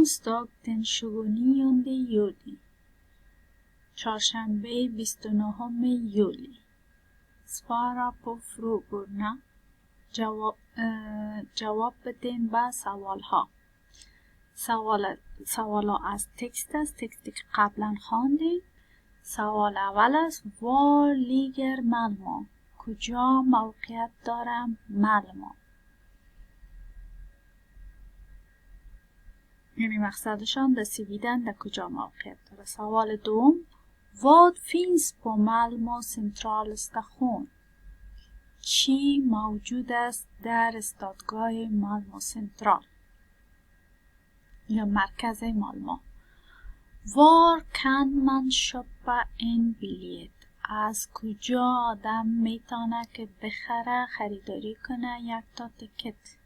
Onsdag den 29 juli. چهارشنبه 29 juli. Svara på frågorna. جواب بدین به سوال ها. سوال ها از تکست است، تکستی که قبلا خواندیم. سوال اول است var ligger Malmö؟ کجا موقعیت دارم Malmö؟ یعنی مقصدشان رسیدن در کجا موقعیت داره. سوال دوم vad finns på Malmö centralstation؟ چی موجود است در استادگاه مالمو سنترال یا مرکز مالمو؟ var kan man köpa en biljett؟ از کجا آدم میتونه که بخره خریداری کنه یک تا تیکت؟